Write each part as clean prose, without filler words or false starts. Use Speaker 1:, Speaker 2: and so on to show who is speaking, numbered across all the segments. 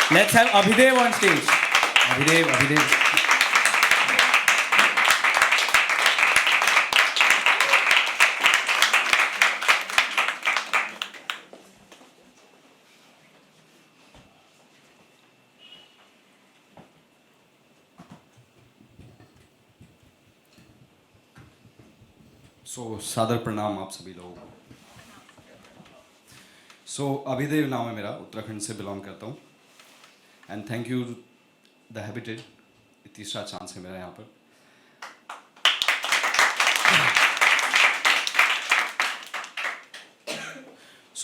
Speaker 1: Let's have Abhidev on stage. Abhidev.
Speaker 2: सादर प्रणाम आप सभी लोगों को। अभिदेव नाम है मेरा, उत्तराखंड से बिलोंग करता हूँ। And thank you the habited, तीसरा चांस है मेरा यहाँ पर।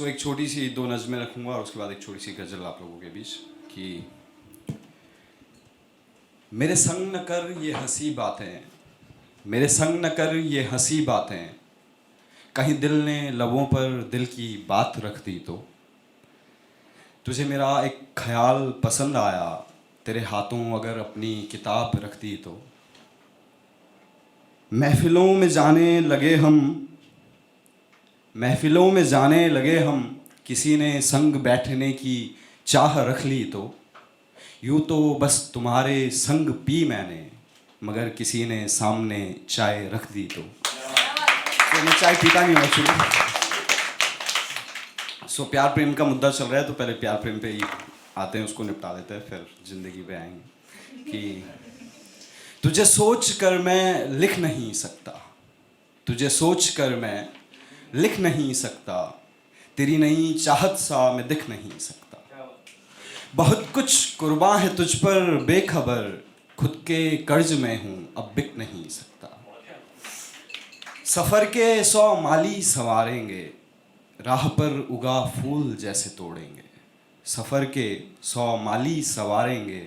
Speaker 2: एक छोटी सी 2 नज़में रखूँगा और उसके बाद एक छोटी सी गज़ल आप लोगों के बीच कि मेरे संग न कर ये हंसी बातें, मेरे संग न कर ये हंसी बातें, कहीं दिल ने लबों पर दिल की बात रख दी तो। तुझे मेरा एक ख्याल पसंद आया, तेरे हाथों अगर अपनी किताब रख दी तो। महफिलों में जाने लगे हम, महफिलों में जाने लगे हम, किसी ने संग बैठने की चाह रख ली तो। यूँ तो बस तुम्हारे संग पी मैंने, मगर किसी ने सामने चाय रख दी तो। मैं चाय पीता नहीं हूँ एक्चुअली। प्यार प्रेम का मुद्दा चल रहा है तो पहले प्यार प्रेम पे ही आते हैं, उसको निपटा देते हैं, फिर जिंदगी पे आएंगे। कि तुझे सोच कर मैं लिख नहीं सकता, तुझे सोच कर मैं लिख नहीं सकता, तेरी नई चाहत सा मैं दिख नहीं सकता। बहुत कुछ कुर्बान है तुझ पर बेखबर, खुद के कर्ज में हूँ अब बिक नहीं सकता। सफ़र के 100 माली संवारेंगे, राह पर उगा फूल जैसे तोड़ेंगे। सफ़र के 100 माली संवारेंगे,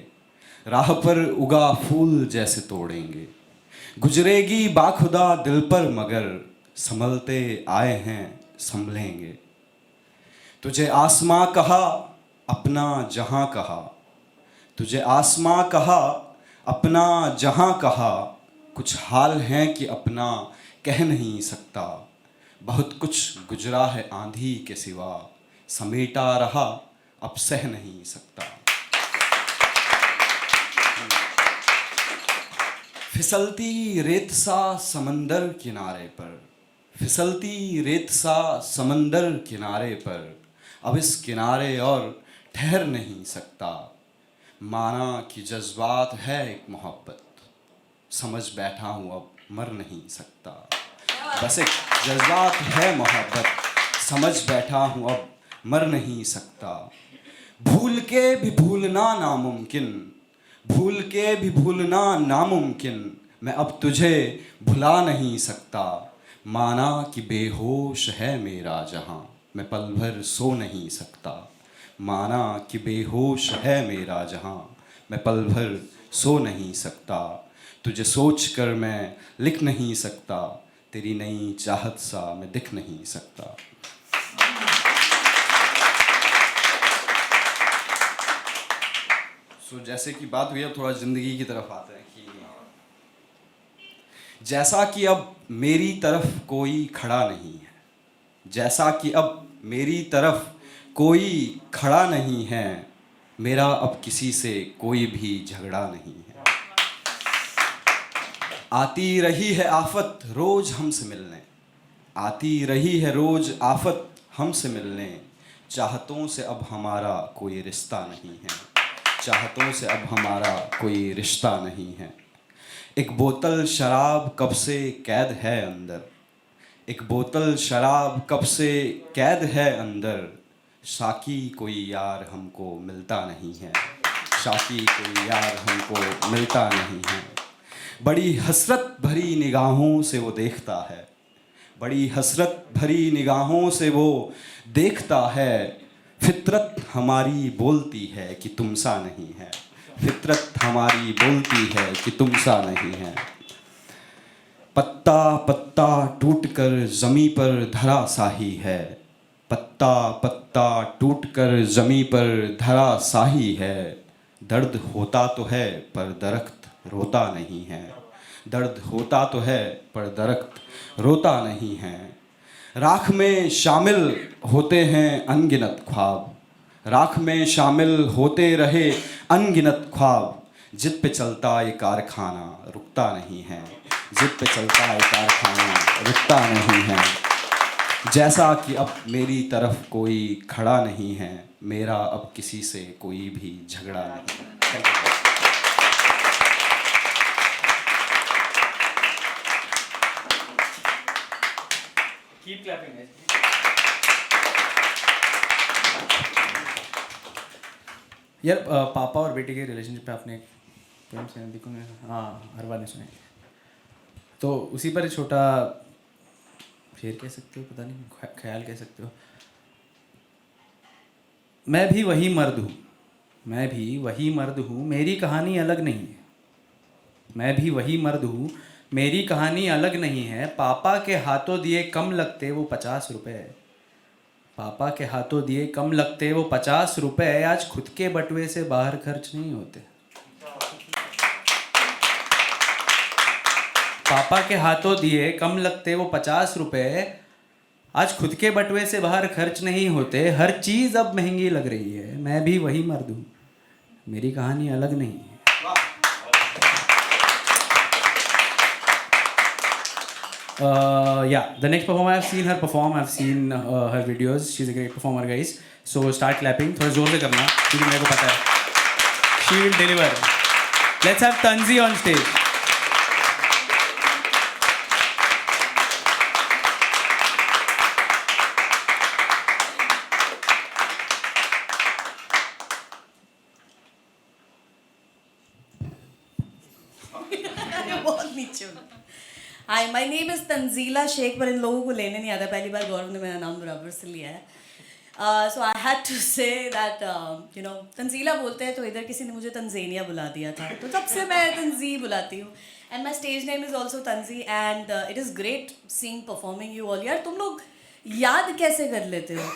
Speaker 2: राह पर उगा फूल जैसे तोड़ेंगे। गुजरेगी बाखुदा दिल पर मगर, संभलते आए हैं संभलेंगे। तुझे आसमां कहा अपना जहां कहा, तुझे आसमां कहा अपना जहां कहा, कुछ हाल हैं कि अपना कह नहीं सकता। बहुत कुछ गुजरा है आंधी के सिवा, समेटा रहा अब सह नहीं सकता। फिसलती रेत सा समंदर किनारे पर, फिसलती रेत सा समंदर किनारे पर, अब इस किनारे और ठहर नहीं सकता। माना कि जज्बात है एक मोहब्बत, समझ बैठा हूँ अब मर नहीं सकता। बस एक जज्बात है मोहब्बत, समझ बैठा हूँ अब मर नहीं सकता। भूल के भी भूलना नामुमकिन, भूल के भी भूलना नामुमकिन, मैं अब तुझे भुला नहीं सकता। माना कि बेहोश है मेरा जहां, मैं पल भर सो नहीं सकता। माना कि बेहोश है मेरा जहां, मैं पल भर सो नहीं सकता। तुझे सोच कर मैं लिख नहीं सकता, तेरी नई चाहत सा मैं दिख नहीं सकता। जैसे कि बात हुई, अब थोड़ा ज़िंदगी की तरफ आते हैं कि जैसा कि अब मेरी तरफ कोई खड़ा नहीं है, जैसा कि अब मेरी तरफ कोई खड़ा नहीं है, मेरा अब किसी से कोई भी झगड़ा नहीं है। आती रही है आफत रोज हमसे मिलने, आती रही है रोज आफत हमसे मिलने, चाहतों से अब हमारा कोई रिश्ता नहीं है, चाहतों से अब हमारा कोई रिश्ता नहीं है। एक बोतल शराब कब से कैद है अंदर, एक बोतल शराब कब से कैद है अंदर, साकी कोई यार हमको मिलता नहीं है, साकी कोई यार हमको मिलता नहीं है। बड़ी हसरत भरी निगाहों से वो देखता है, बड़ी हसरत भरी निगाहों से वो देखता है। फितरत हमारी बोलती है कि तुम सा नहीं है, फितरत हमारी बोलती है कि तुम सा नहीं है। पत्ता पत्ता टूटकर ज़मीं पर धरा सा ही है, पत्ता पत्ता टूटकर ज़मीं पर धरा सा ही है। दर्द होता तो है पर दरख्त रोता नहीं है, दर्द होता तो है पर दरख्त रोता नहीं है। राख में शामिल होते हैं अनगिनत ख्वाब, राख में शामिल होते रहे अनगिनत ख्वाब, जिद पे चलता ये कारखाना रुकता नहीं है, जिद पे चलता ये कारखाना रुकता नहीं है। जैसा कि अब मेरी तरफ कोई खड़ा नहीं है, मेरा अब किसी से कोई भी झगड़ा नहीं है।
Speaker 1: Keep clapping, guys. यार पापा और बेटे के रिलेशनशिप पे आपने एक पोएम सुना देखो मैं, हाँ हर बार नहीं सुने, तो उसी पर छोटा शेर कह सकते हो, पता नहीं ख्याल कह सकते हो। मैं भी वही मर्द हूँ, मैं भी वही मर्द हूँ, मेरी कहानी अलग नहीं है। मैं भी वही मर्द हूँ, मेरी कहानी अलग नहीं है। पापा के हाथों दिए कम लगते वो 50 रुपए, पापा के हाथों दिए कम लगते वो 50 रुपए, आज खुद के बटुए से बाहर खर्च नहीं होते। पापा के हाथों दिए कम लगते वो 50 रुपए, आज खुद के बटुए से बाहर खर्च नहीं होते। हर चीज़ अब महंगी लग रही है, मैं भी वही मर्द हूँ, मेरी कहानी अलग नहीं है। Yeah, the next performer I've seen her perform, I've seen her videos. She's a great performer, guys. So start clapping. थोड़ा जोर से करना, क्योंकि मेरे को पता है she will deliver. Let's have Tanzi on stage.
Speaker 3: बहुत नीचे हूँ। Hi, my name is Tanzila Shaikh, पर इन लोगों को लेने नहीं आता। पहली बार गौरव ने मेरा नाम बराबर से लिया है। So I had to say that Tanzila बोलते हैं, तो इधर किसी ने मुझे तंजीनिया बुला दिया था, तो तब से मैं तंजी बुलाती हूँ। And my stage name is also Tanzi, and it is great seeing performing you all. यार तुम लोग याद कैसे कर लेते हो?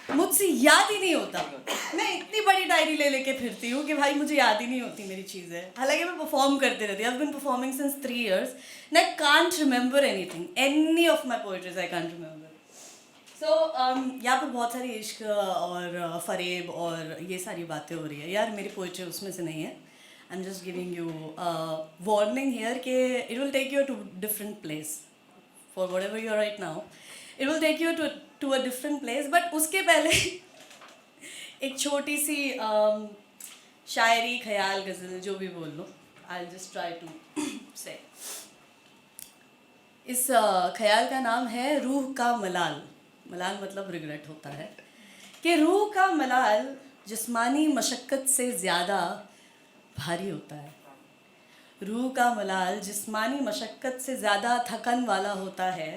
Speaker 3: मुझसे याद ही नहीं होता। मैं इतनी बड़ी डायरी ले लेके फिरती हूँ कि भाई मुझे याद ही नहीं होती मेरी चीज़ें। हालांकि मैं परफॉर्म करते रहती हूँ। I have been performing since 3 years and I can't remember anything. Any of my poetries I can't remember. So यहाँ पर बहुत सारी इश्क और फरेब और ये सारी बातें हो रही है। यार मेरी पोइट्री उसमें से नहीं है। I am just giving you warning here कि it will take you to different place for whatever you are right now. It will take you to a different place, but उसके पहले एक छोटी सी शायरी, ख्याल, गज़ल, जो भी बोल लो, आई जस्ट ट्राई टू से। इस ख्याल का नाम है रूह का मलाल। मलाल मतलब रिग्रेट होता है कि रूह का मलाल जिस्मानी मशक्क़त से ज़्यादा भारी होता है। रूह का मलाल जिस्मानी मशक्क़त से ज़्यादा थकन वाला होता है।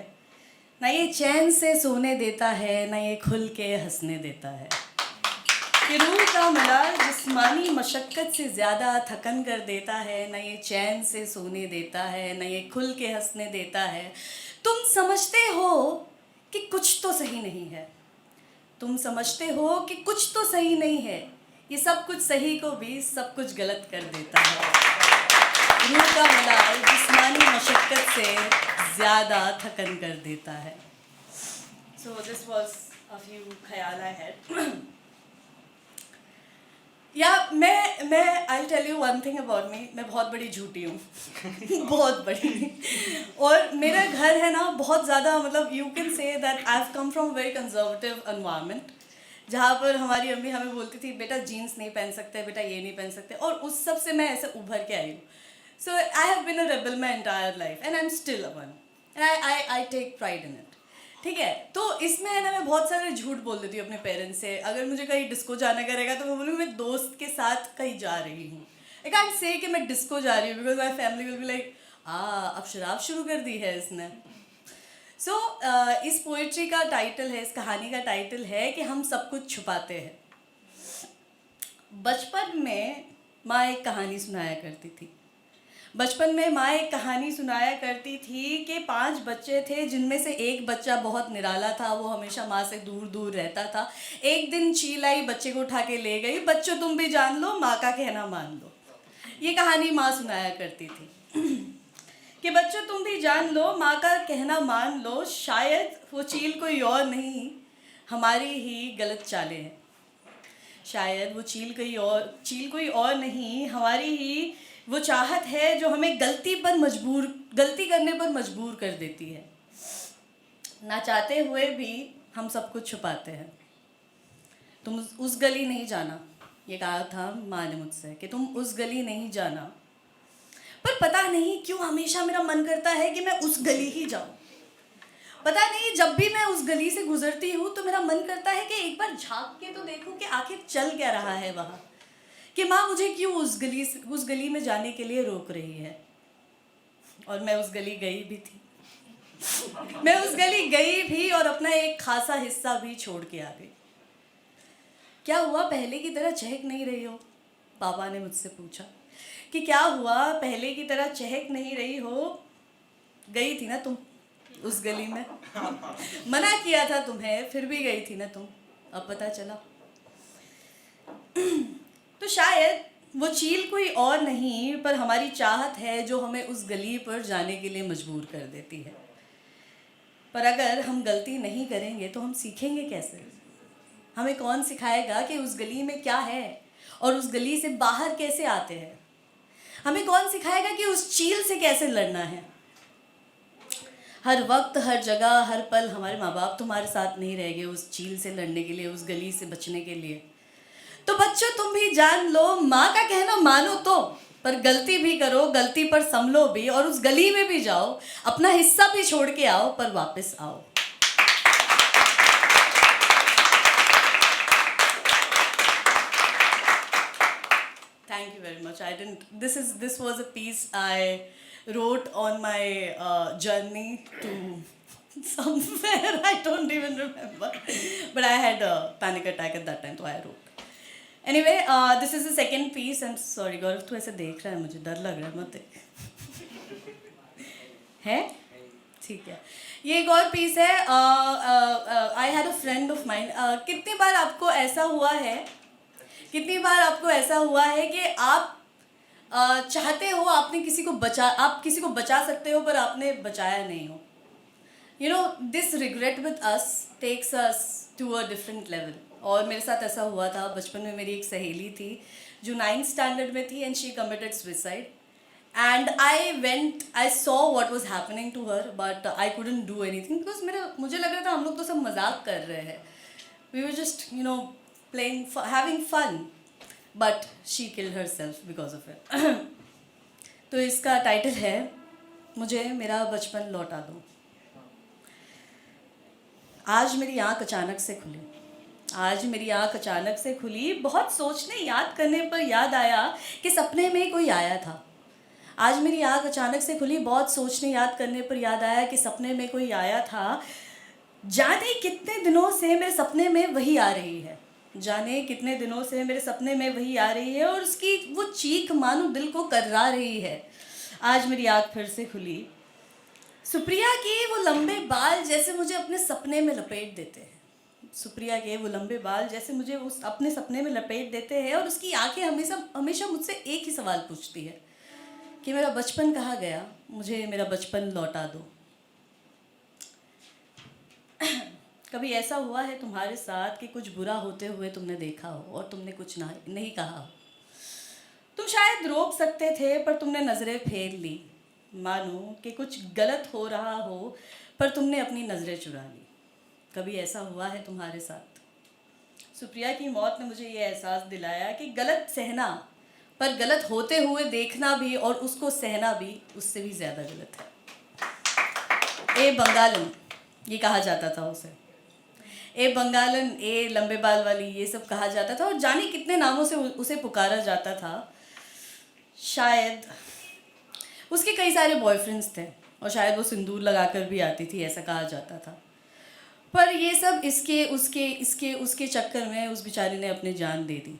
Speaker 3: ना ये चैन से सोने देता है, ना ये खुल के हंसने देता है। कि रूह का मलाल जिस्मानी मशक्क़त से ज़्यादा थकन कर देता है, ना ये चैन से सोने देता है, ना ये खुल के हंसने देता है। तुम समझते हो कि कुछ तो सही नहीं है, तुम समझते हो कि कुछ तो सही नहीं है, ये सब कुछ सही को भी सब कुछ गलत कर देता है। रूह का मलाल जिस्मानी मशक्क़त से ज़्यादा थकन कर देता है। So this was a few ख्याल आई हैड। या मैं I tell you one thing about me, मैं बहुत बड़ी झूठी हूँ बहुत बड़ी। और मेरा घर है ना बहुत ज़्यादा, मतलब you can say that I have come from very conservative environment, जहाँ पर हमारी अम्मी हमें बोलती थी बेटा जीन्स नहीं पहन सकते, बेटा ये नहीं पहन सकते, और उस सब से मैं ऐसे उभर के आई हूँ। So I have been a rebel my entire life and I am still a one, and I take pride in it. ठीक है, तो इसमें है ना मैं बहुत सारे झूठ बोल देती हूँ अपने पेरेंट्स से। अगर मुझे कहीं डिस्को जाना करेगा तो मैं बोलूँगी मैं दोस्त के साथ कहीं जा रही हूँ। आई कांट से कि मैं डिस्को जा रही हूँ, because my family will be like अब शराब शुरू कर दी है इसने। सो इस पोइट्री का टाइटल है, इस कहानी का टाइटल है कि हम सब कुछ छुपाते हैं। बचपन में माँ एक कहानी सुनाया करती थी। बचपन में माँ एक कहानी सुनाया करती थी कि 5 बच्चे थे, जिनमें से एक बच्चा बहुत निराला था, वो हमेशा माँ से दूर दूर रहता था। एक दिन चील आई, बच्चे को उठा के ले गई, बच्चों तुम भी जान लो, माँ का कहना मान लो। ये कहानी माँ सुनाया करती थी कि बच्चों तुम भी जान लो, माँ का कहना मान लो, शायद वो चील कोई और नहीं, हमारी ही गलत चालें हैं। शायद वो चील कोई और नहीं, हमारी ही वो चाहत है जो हमें गलती करने पर मजबूर कर देती है। ना चाहते हुए भी हम सब कुछ छुपाते हैं। तुम उस गली नहीं जाना, ये कहा था माँ ने मुझसे कि तुम उस गली नहीं जाना, पर पता नहीं क्यों हमेशा मेरा मन करता है कि मैं उस गली ही जाऊँ। पता नहीं जब भी मैं उस गली से गुजरती हूँ तो मेरा मन करता है कि एक बार झांक के तो देखूँ कि आखिर चल क्या रहा है वहाँ, कि माँ मुझे क्यों उस गली में जाने के लिए रोक रही है। और मैं उस गली गई भी थी। मैं उस गली गई भी और अपना एक खासा हिस्सा भी छोड़ के आ गई। क्या हुआ, पहले की तरह चहक नहीं रही हो? पापा ने मुझसे पूछा कि क्या हुआ, पहले की तरह चहक नहीं रही हो? गई थी ना तुम उस गली में, मना किया था तुम्हें, फिर भी गई थी ना तुम, अब पता चला। तो शायद वो चील कोई और नहीं पर हमारी चाहत है जो हमें उस गली पर जाने के लिए मजबूर कर देती है। पर अगर हम गलती नहीं करेंगे तो हम सीखेंगे कैसे? हमें कौन सिखाएगा कि उस गली में क्या है और उस गली से बाहर कैसे आते हैं? हमें कौन सिखाएगा कि उस चील से कैसे लड़ना है? हर वक्त, हर जगह, हर पल हमारे माँ बाप तुम्हारे साथ नहीं रहेंगे उस चील से लड़ने के लिए, उस गली से बचने के लिए। तो बच्चों, तुम भी जान लो, माँ का कहना मानो तो, पर गलती भी करो, गलती पर संभलो भी और उस गली में भी जाओ, अपना हिस्सा भी छोड़ के आओ, पर वापस आओ। Thank you very much. This was a piece I wrote on my journey to somewhere. I don't even remember. But I had a panic attack at that time, so I wrote. Anyway, this is the second piece. I'm sorry, Gaurav, तू ऐसे देख रहा है, मुझे डर लग रहा है, मत देख। है? ठीक है। ये एक और पीस है। I had a friend of mine. कितनी बार आपको ऐसा हुआ है कि आप चाहते हो, आप किसी को बचा सकते हो पर आपने बचाया नहीं हो? You know, this regret with us takes us to a different level. और मेरे साथ ऐसा हुआ था बचपन में। मेरी एक सहेली थी जो 9th स्टैंडर्ड में थी and she committed suicide. And I saw what was happening to her, but I couldn't do anything because मुझे लग रहा था हम लोग तो सब मजाक कर रहे हैं. We were just, playing, having fun. But she killed herself because of it. तो इसका टाइटल है मुझे मेरा बचपन लौटा दो। आज मेरी आँख अचानक से खुली, बहुत सोचने याद करने पर याद आया कि सपने में कोई आया था। आज मेरी आँख अचानक से खुली, बहुत सोचने याद करने पर याद आया कि सपने में कोई आया था। जाने कितने दिनों से मेरे सपने में वही आ रही है, और उसकी वो चीख मानो दिल को कर्रा रही है। आज मेरी आँख फिर से खुली। सुप्रिया के वो लंबे बाल जैसे मुझे अपने सपने में लपेट देते हैं, और उसकी आंखें हमेशा मुझसे एक ही सवाल पूछती है कि मेरा बचपन कहाँ गया, मुझे मेरा बचपन लौटा दो। कभी ऐसा हुआ है तुम्हारे साथ कि कुछ बुरा होते हुए तुमने देखा हो और तुमने कुछ नहीं कहा हो? तुम शायद रोक सकते थे पर तुमने नज़रें फेर ली, मानो कि कुछ गलत हो रहा हो पर तुमने अपनी नज़रें चुरा ली। कभी ऐसा हुआ है तुम्हारे साथ? सुप्रिया की मौत ने मुझे ये एहसास दिलाया कि गलत सहना, पर गलत होते हुए देखना भी और उसको सहना भी उससे भी ज़्यादा गलत है। ए बंगालन, ये कहा जाता था उसे। ए बंगालन, ए लंबे बाल वाली, ये सब कहा जाता था, और जाने कितने नामों से उसे पुकारा जाता था। शायद उसके कई सारे बॉयफ्रेंड्स थे और शायद वो सिंदूर लगाकर भी आती थी, ऐसा कहा जाता था। पर ये सब उसके चक्कर में उस बेचारी ने अपनी जान दे दी।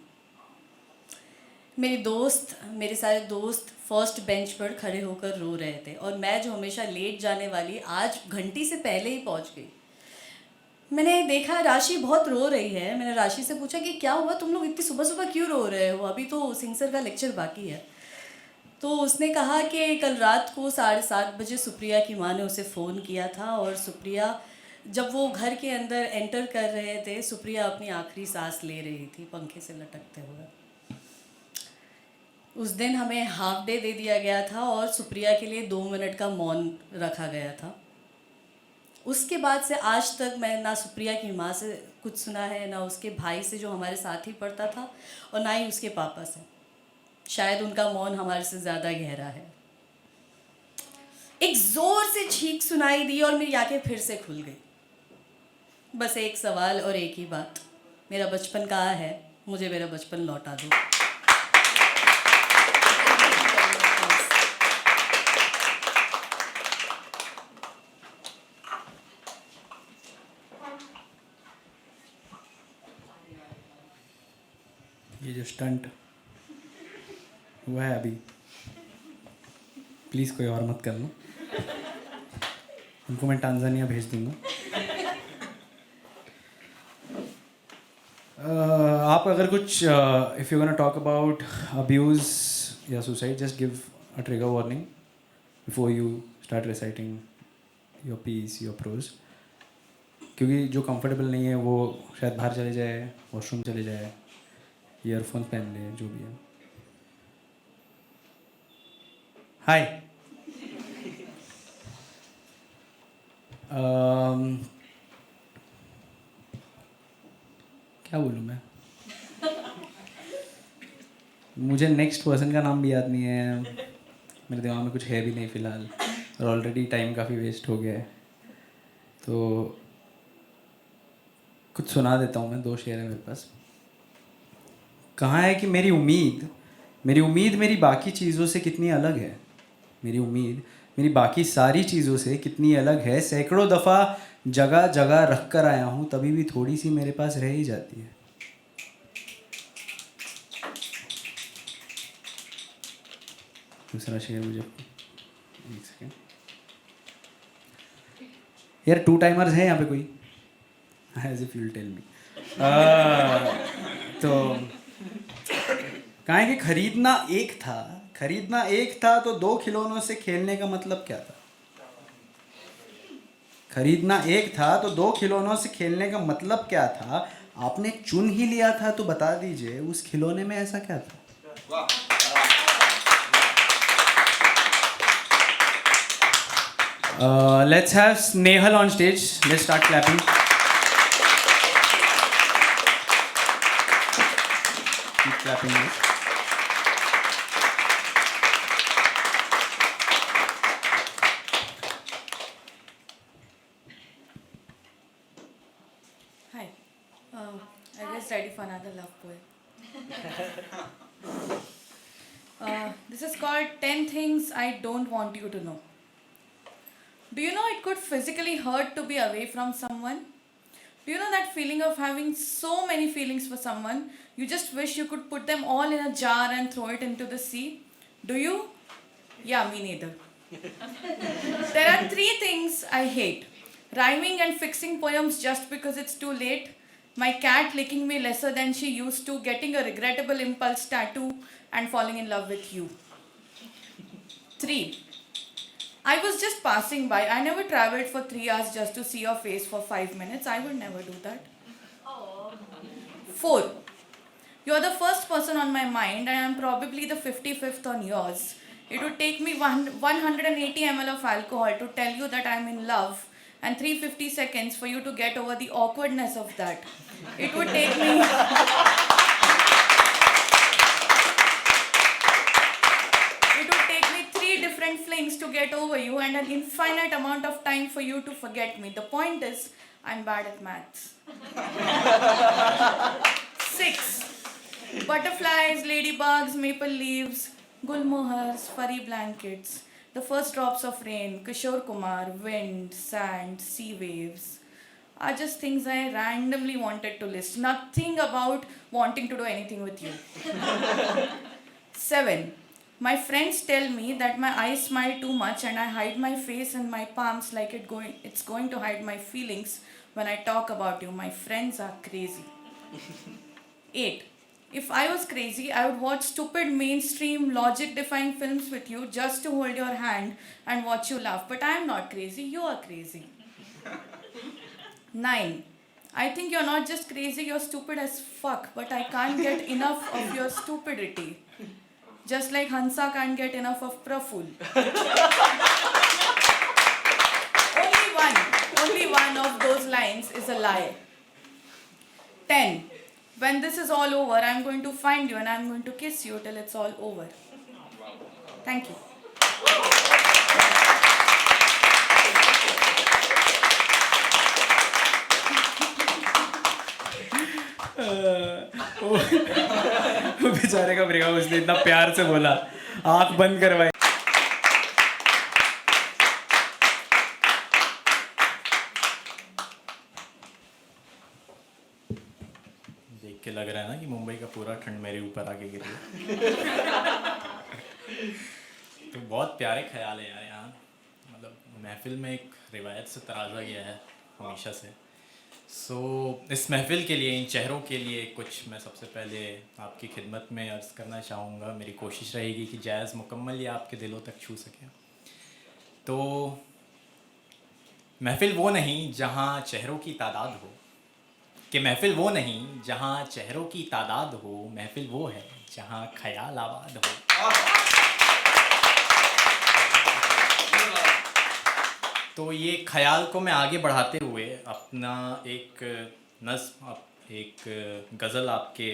Speaker 3: मेरे सारे दोस्त फर्स्ट बेंच पर खड़े होकर रो रहे थे, और मैं जो हमेशा लेट जाने वाली आज घंटी से पहले ही पहुंच गई। मैंने देखा राशि बहुत रो रही है। मैंने राशि से पूछा कि क्या हुआ, तुम लोग इतनी सुबह सुबह क्यों रो रहे हो, अभी तो सिंह सर का लेक्चर बाकी है। तो उसने कहा कि कल रात को 7:30 बजे सुप्रिया की माँ ने उसे फ़ोन किया था, और सुप्रिया जब वो घर के अंदर एंटर कर रहे थे, सुप्रिया अपनी आखिरी सांस ले रही थी पंखे से लटकते हुए। उस दिन हमें हाफ डे दे दिया गया था और सुप्रिया के लिए 2 मिनट का मौन रखा गया था। उसके बाद से आज तक मैं ना सुप्रिया की माँ से कुछ सुना है, ना उसके भाई से जो हमारे साथ ही पढ़ता था, और ना ही उसके पापा से। शायद उनका मौन हमारे से ज़्यादा गहरा है। एक ज़ोर से चीख सुनाई दी और मेरी आंखें फिर से खुल गई। बस एक सवाल और एक ही बात, मेरा बचपन कहाँ है? मुझे मेरा बचपन लौटा दो।
Speaker 1: ये जो स्टंट हुआ है अभी, प्लीज़ कोई और मत करना, उनको मैं टांजानिया भेज दूंगा। आप अगर कुछ if you gonna talk about abuse या suicide, just give a trigger warning before you start reciting your piece, your prose, क्योंकि जो कंफर्टेबल नहीं है वो शायद बाहर चले जाए, वॉशरूम चले जाए, ईयरफोन पहन ले, जो भी है। हाय, क्या बोलूँ मैं? मुझे नेक्स्ट पर्सन का नाम भी याद नहीं है, मेरे दिमाग में कुछ है भी नहीं फ़िलहाल, और ऑलरेडी टाइम काफ़ी वेस्ट हो गया है, तो कुछ सुना देता हूँ मैं। 2 शेर है मेरे पास। कहाँ है कि मेरी उम्मीद मेरी बाकी चीज़ों से कितनी अलग है, मेरी उम्मीद मेरी बाकी सारी चीज़ों से कितनी अलग है। सैकड़ों दफ़ा जगह जगह रख कर आया हूँ, तभी भी थोड़ी सी मेरे पास रह ही जाती है। दूसरा शेर मुझे, एक सेकेंड यार, 2 टाइमर्स हैं यहाँ पे कोई? As if you will tell me. तो कहाँ है कि खरीदना एक था तो 2 खिलौनों से खेलने का मतलब क्या था? खरीदना एक था तो 2 खिलौनों से खेलने का मतलब क्या था? आपने चुन ही लिया था तो बता दीजिए उस खिलौने में ऐसा क्या था? Let's have Snehal on stage. Let's start clapping. Keep clapping. Yes.
Speaker 4: Hi. I guess ready for another love poem. This is called 10 Things I Don't Want You to Know. Do you know it could physically hurt to be away from someone? Do you know that feeling of having so many feelings for someone, you just wish you could put them all in a jar and throw it into the sea? Do you? Yeah, me neither. There are 3 things I hate: rhyming and fixing poems just because it's too late, my cat licking me lesser than she used to, getting a regrettable impulse tattoo, and falling in love with you. 3. I was just passing by. I never traveled for 3 hours just to see your face for 5 minutes. I would never do that. 4. You're the first person on my mind, and I'm probably the 55th on yours. It would take me 180 ml of alcohol to tell you that I'm in love, and 350 seconds for you to get over the awkwardness of that. It would take me. It would take me 3 different flings to get over you, and an infinite amount of time for you to forget me. The point is, I'm bad at maths. 6. Butterflies, ladybugs, maple leaves, gulmohars, furry blankets, the first drops of rain, Kishore Kumar, wind, sand, sea waves are just things I randomly wanted to list. Nothing about wanting to do anything with you. 7. My friends tell me that my eyes smile too much and I hide my face and my palms like it's going to hide my feelings when I talk about you. My friends are crazy. 8. If I was crazy, I would watch stupid mainstream logic-defying films with you just to hold your hand and watch you laugh. But I am not crazy, you are crazy. 9. I think you're not just crazy, you're stupid as fuck, but I can't get enough of your stupidity. Just like Hansa can't get enough of Praful. Only one of those lines is a lie. 10. When this is all over, I'm going to find you and I'm going to kiss you till it's all over. Thank you.
Speaker 1: वो बेचारे का breakup उसने इतना प्यार से बोला, आंख बंद करवाई। देख के लग रहा है ना कि मुंबई का पूरा ठंड मेरे ऊपर आके गिर गया। तो बहुत प्यारे ख्याल है यार यहाँ, मतलब महफिल में एक रिवायत से तराजा गया है हमेशा से। इस महफिल के लिए, इन चेहरों के लिए कुछ मैं सबसे पहले आपकी खिदमत में अर्ज़ करना चाहूँगा। मेरी कोशिश रहेगी कि जैज़ मुकम्मल ये आपके दिलों तक छू सके। तो महफिल वो नहीं जहाँ चेहरों की तादाद हो, कि महफिल वो नहीं जहाँ चेहरों की तादाद हो, महफिल वो है जहाँ ख्याल आबाद हो। तो ये ख्याल को मैं आगे बढ़ाते हुए अपना एक नज़्म, एक गज़ल आपके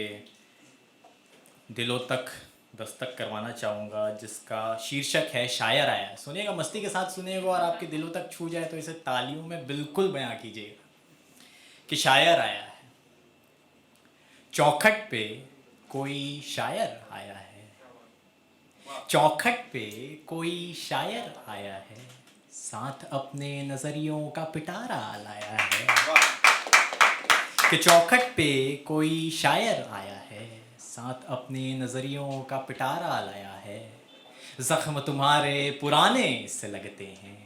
Speaker 1: दिलों तक दस्तक करवाना चाहूँगा, जिसका शीर्षक है शायर आया। सुनिएगा, मस्ती के साथ सुनिएगा, और आपके दिलों तक छू जाए तो इसे तालियों में बिल्कुल बयां कीजिएगा कि शायर आया है। चौखट पे कोई शायर आया है, चौखट पे कोई शायर आया है, साथ अपने नजरियों का पिटारा लाया है। कि चौखट पे कोई शायर आया है, साथ अपने नजरियों का पिटारा लाया है। जख्म तुम्हारे पुराने से लगते हैं,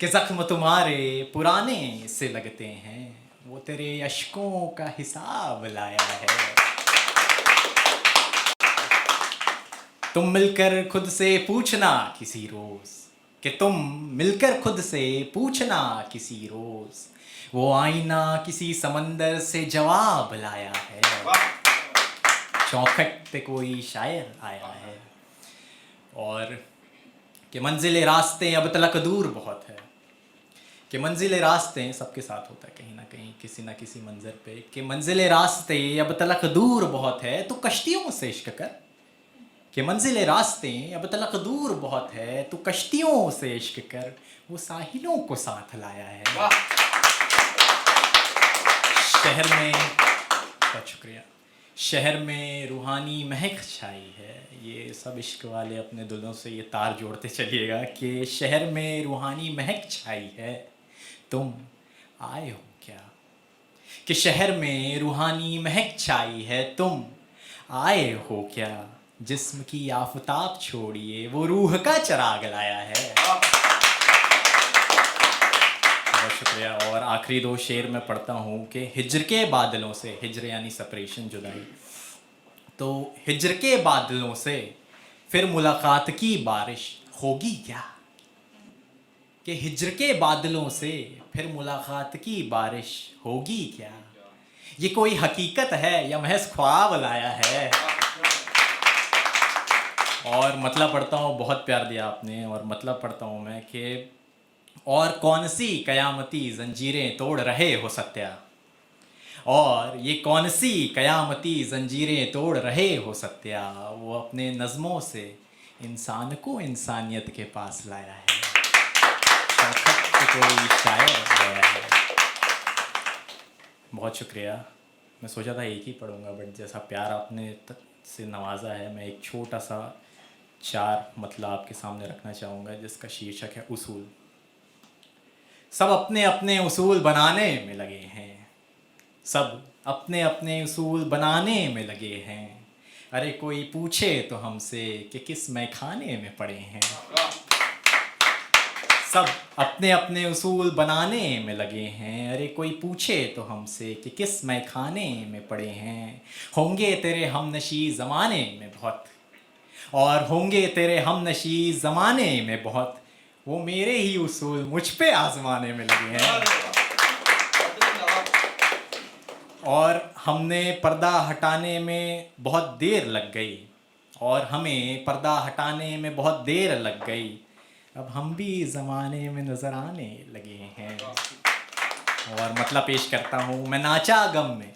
Speaker 1: कि जख्म तुम्हारे पुराने से लगते हैं, वो तेरे अश्कों का हिसाब लाया है। तुम मिलकर खुद से पूछना किसी रोज, कि तुम मिलकर खुद से पूछना किसी रोज, वो आईना किसी समंदर से जवाब लाया है। चौखट पे कोई शायर आया है। और कि मंजिल रास्ते अब तलक दूर बहुत है, कि मंजिल रास्ते सबके साथ होता है कहीं ना कहीं, किसी ना किसी मंजर पे, कि मंजिल रास्ते अब तलक दूर बहुत है, तो कश्तियों से इश्क कर। कि मंजिल रास्ते अब तलक दूर बहुत है, तो कश्तियों से इश्क कर, वो साहिलों को साथ लाया है। शहर में, बहुत शुक्रिया, शहर में रूहानी महक छाई है। ये सब इश्क वाले अपने दिलों से ये तार जोड़ते चलिएगा कि शहर में रूहानी महक छाई है, तुम आए हो क्या। कि शहर में रूहानी महक छाई है, तुम आए हो क्या। जिस्म की आफताब छोड़िए, वो रूह का चिराग लाया है। बहुत शुक्रिया। और आखिरी दो शेर मैं पढ़ता हूँ कि हिज्र के बादलों से, हिज्र यानी सेपरेशन, जुदाई, तो हिज्र के बादलों से फिर मुलाकात की बारिश होगी क्या। कि हिज्र के बादलों से फिर मुलाकात की बारिश होगी क्या। ये कोई हकीकत है या महज ख्वाब लाया है। और मतलब पढ़ता हूँ, बहुत प्यार दिया आपने, और मतलब पढ़ता हूँ मैं कि और कौन सी कयामती जंजीरें तोड़ रहे हो सत्या, और ये कौन सी कयामती जंजीरें तोड़ रहे हो सत्या, वो अपने नज़मों से इंसान को इंसानियत के पास लाया है। कोई शायर आया है। बहुत शुक्रिया। मैं सोचा था एक ही पढ़ूंगा, बट जैसा प्यार आपने से नवाजा है, मैं एक छोटा सा 4 मतलब आपके सामने रखना चाहूँगा, जिसका शीर्षक है उसूल। सब अपने अपने उसूल बनाने में लगे हैं, सब अपने अपने उसूल बनाने में लगे हैं, अरे कोई पूछे तो हमसे कि किस मैखाने में पड़े हैं। सब अपने अपने उसूल बनाने में लगे हैं, अरे कोई पूछे तो हमसे कि किस मैखाने में पड़े हैं। होंगे तेरे हमनशी ज़माने में बहुत, और होंगे तेरे हमनशी ज़माने में बहुत, वो मेरे ही उसूल मुझ पे आजमाने में लगे हैं।
Speaker 5: और हमने पर्दा हटाने में बहुत देर लग गई, और हमें पर्दा हटाने में बहुत देर लग गई, अब हम भी ज़माने में नज़र आने लगे हैं। और मतलब पेश करता हूँ, मैं नाचा गम में,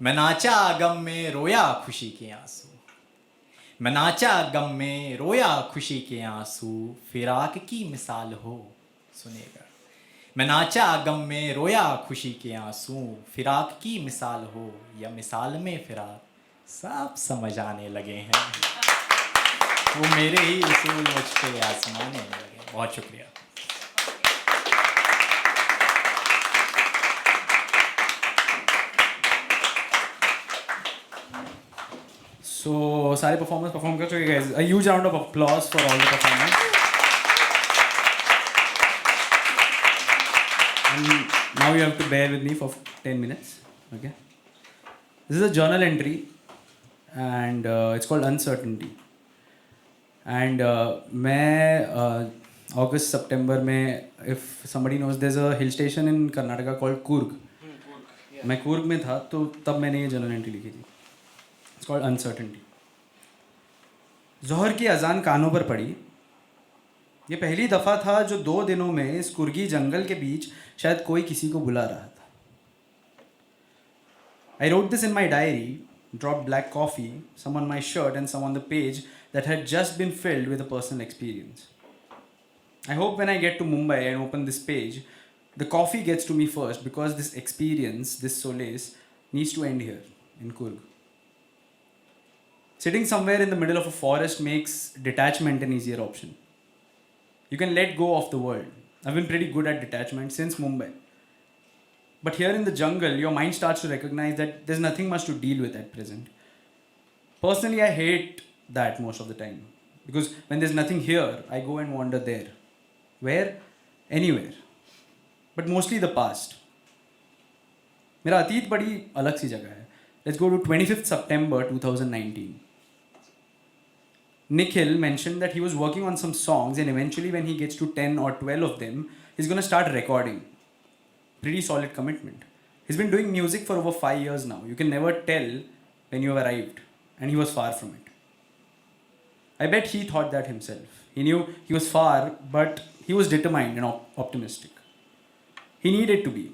Speaker 5: मैं नाचा गम में रोया खुशी के आंसू, मैं नाचा गम में रोया खुशी के आंसू, फिराक की मिसाल हो सुनेगा। मैं नाचा गम में रोया खुशी के आंसू, फिराक की मिसाल हो या मिसाल में फिराक, सब समझ आने लगे हैं। वो मेरे ही उसूल मुझ पे आजमाने लगे। बहुत शुक्रिया।
Speaker 1: So सारे performers perform कर चुके guys. A huge round of applause for all the performers. And now you have to bear with me for 10 minutes. Okay. This is a journal entry, and it's called Uncertainty. And मैं August September में, if somebody knows, there's a hill station in Karnataka called Coorg. मैं Coorg में था, तो तब मैंने ये journal entry लिखी थी. It's called Uncertainty. ज़ोहर की अजान कानों पर पड़ी। ये पहली दफ़ा था जो 2 दिनों में इस कुर्गी जंगल के बीच शायद कोई किसी को बुला रहा था। I wrote this in my diary, dropped black coffee, some on my shirt and some on the page that had just been filled with a personal experience. I hope when I get to Mumbai and open this page, the coffee gets to me first, because this experience, this solace, needs to end here in Coorg. Sitting somewhere in the middle of a forest makes detachment an easier option. You can let go of the world. I've been pretty good at detachment since Mumbai. But here in the jungle, your mind starts to recognize that there's nothing much to deal with at present. Personally, I hate that most of the time. Because when there's nothing here, I go and wander there. Where? Anywhere. But mostly the past. मेरा अतीत बड़ी अलग सी जगह है. Let's go to 25th September 2019. Nikhil mentioned that he was working on some songs, and eventually when he gets to 10 or 12 of them, he's going to start recording. Pretty solid commitment. He's been doing music for over 5 years now. You can never tell when you have arrived, and he was far from it. I bet he thought that himself. He knew he was far, but he was determined and optimistic. He needed to be.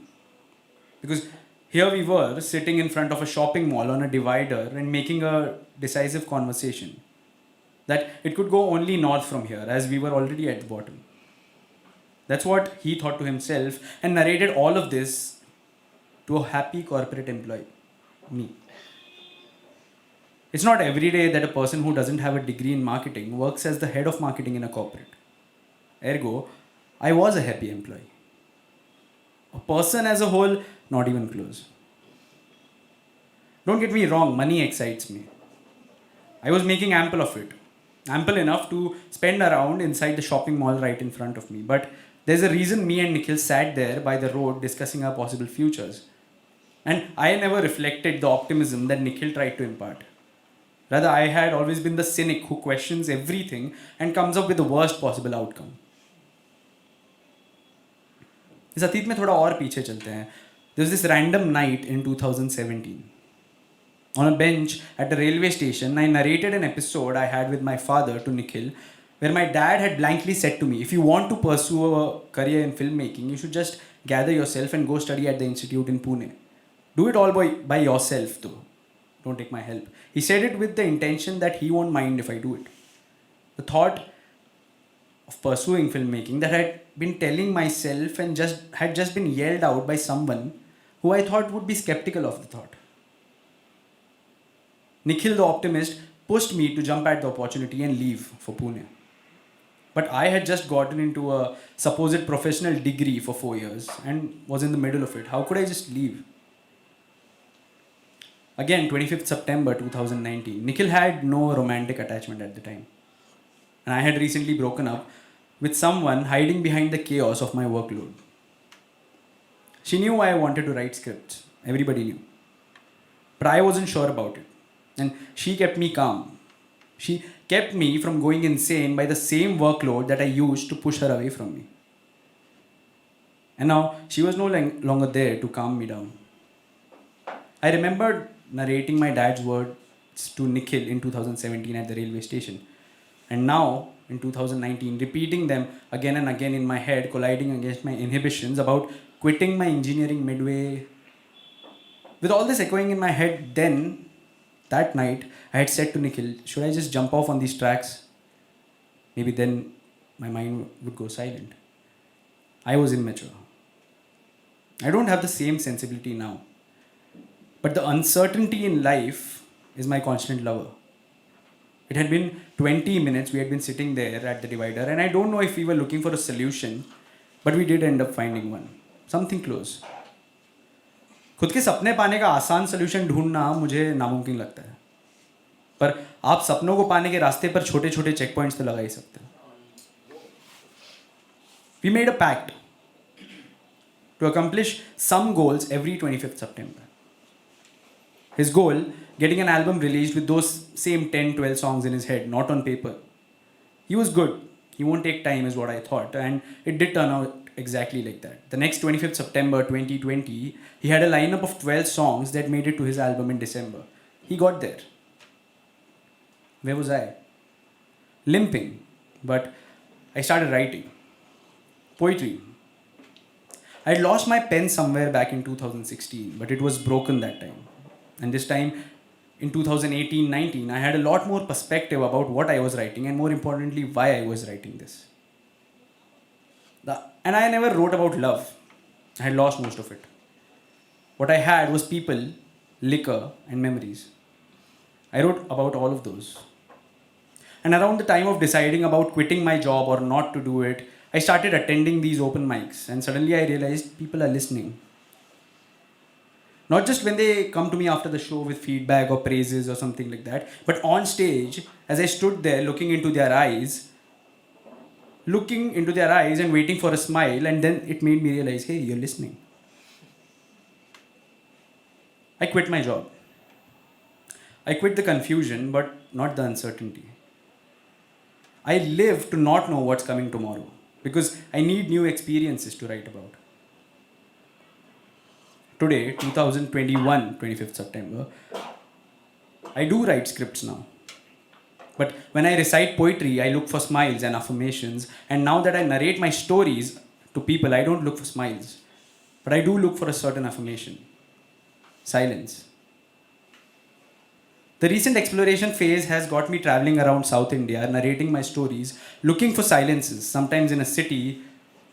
Speaker 1: Because here we were, sitting in front of a shopping mall on a divider and making a decisive conversation that it could go only north from here, as we were already at the bottom. That's what he thought to himself, and narrated all of this to a happy corporate employee, me. It's not every day that a person who doesn't have a degree in marketing works as the head of marketing in a corporate. Ergo, I was a happy employee. A person as a whole, not even close. Don't get me wrong, money excites me. I was making ample of it. Ample enough to spend around inside the shopping mall right in front of me. But there's a reason me and Nikhil sat there by the road discussing our possible futures. And I never reflected the optimism that Nikhil tried to impart. Rather, I had always been the cynic who questions everything and comes up with the worst possible outcome. इस अतीत में थोड़ा और पीछे चलते हैं. There was this random night in 2017. On a bench at a railway station, I narrated an episode I had with my father to Nikhil, where my dad had blankly said to me, if you want to pursue a career in filmmaking, you should just gather yourself and go study at the institute in Pune. Do it all by yourself though. Don't take my help. He said it with the intention that he won't mind if I do it. The thought of pursuing filmmaking that I had been telling myself and had just been yelled out by someone who I thought would be skeptical of the thought. Nikhil, the optimist, pushed me to jump at the opportunity and leave for Pune. But I had just gotten into a supposed professional degree for 4 years and was in the middle of it. How could I just leave? Again, 25th September 2019. Nikhil had no romantic attachment at the time. And I had recently broken up with someone hiding behind the chaos of my workload. She knew I wanted to write scripts. Everybody knew. But I wasn't sure about it. And she kept me calm. She kept me from going insane by the same workload that I used to push her away from me. And now she was no longer there to calm me down. I remembered narrating my dad's words to Nikhil in 2017 at the railway station. And now, in 2019, repeating them again and again in my head, colliding against my inhibitions about quitting my engineering midway. With all this echoing in my head, then, that night, I had said to Nikhil, should I just jump off on these tracks? Maybe then my mind would go silent. I was immature. I don't have the same sensibility now. But the uncertainty in life is my constant lover. It had been 20 minutes, we had been sitting there at the divider, and I don't know if we were looking for a solution, but we did end up finding one. Something close. खुद के सपने पाने का आसान solution ढूंढना मुझे नामुमकिन लगता है, पर आप सपनों को पाने के रास्ते पर छोटे छोटे चेक पॉइंट्स तो लगा ही सकते हैं. We made a pact to accomplish some goals every 25th September. His goal, getting an album released with those same 10-12 songs in his head, not on paper. He was good. He won't take time is what I thought, and it did turn out exactly like that. The next 25th September 2020, he had a lineup of 12 songs that made it to his album in December. He got there. Where was I? Limping. But I started writing. Poetry. I had lost my pen somewhere back in 2016, but it was broken that time. And this time, in 2018-19, I had a lot more perspective about what I was writing and more importantly, why I was writing this. And I never wrote about love. I had lost most of it. What I had was people, liquor, and memories. I wrote about all of those. And around the time of deciding about quitting my job or not to do it, I started attending these open mics, and suddenly I realized people are listening. Not just when they come to me after the show with feedback or praises or something like that, but on stage, as I stood there looking into their eyes and waiting for a smile, and then it made me realize, hey, you're listening. I quit my job. I quit the confusion, but not the uncertainty. I live to not know what's coming tomorrow, because I need new experiences to write about. Today, 2021, 25th September, I do write scripts now. But when I recite poetry, I look for smiles and affirmations. And now that I narrate my stories to people, I don't look for smiles. But I do look for a certain affirmation. Silence. The recent exploration phase has got me traveling around South India, narrating my stories, looking for silences, sometimes in a city,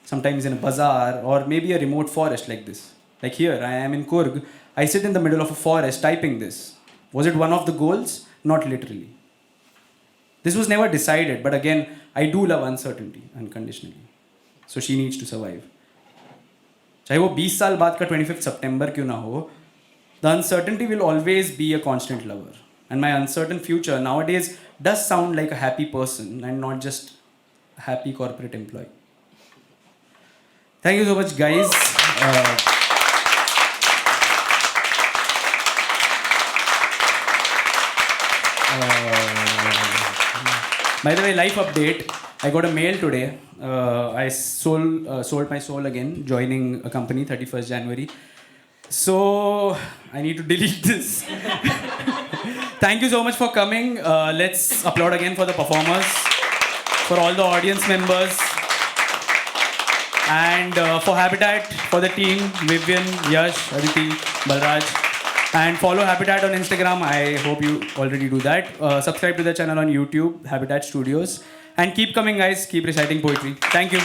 Speaker 1: sometimes in a bazaar, or maybe a remote forest like this. Like here, I am in Coorg. I sit in the middle of a forest typing this. Was it one of the goals? Not literally. This was never decided, but again, I do love uncertainty unconditionally. So she needs to survive. चाहे वो 20 साल बाद का 25th September क्यों ना हो, the uncertainty will always be a constant lover. And my uncertain future nowadays does sound like a happy person and not just a happy corporate employee. Thank you so much, guys. By the way, life update. I got a mail today. I sold my soul again, joining a company 31st January. So I need to delete this. Thank you so much for coming. Let's applaud again for the performers, for all the audience members, and for Habitat, for the team, Vivian, Yash, Aditi, Balraj. And follow Habitat on Instagram. I hope you already do that. Subscribe to the channel on YouTube, Habitat Studios. And keep coming, guys. Keep reciting poetry. Thank you.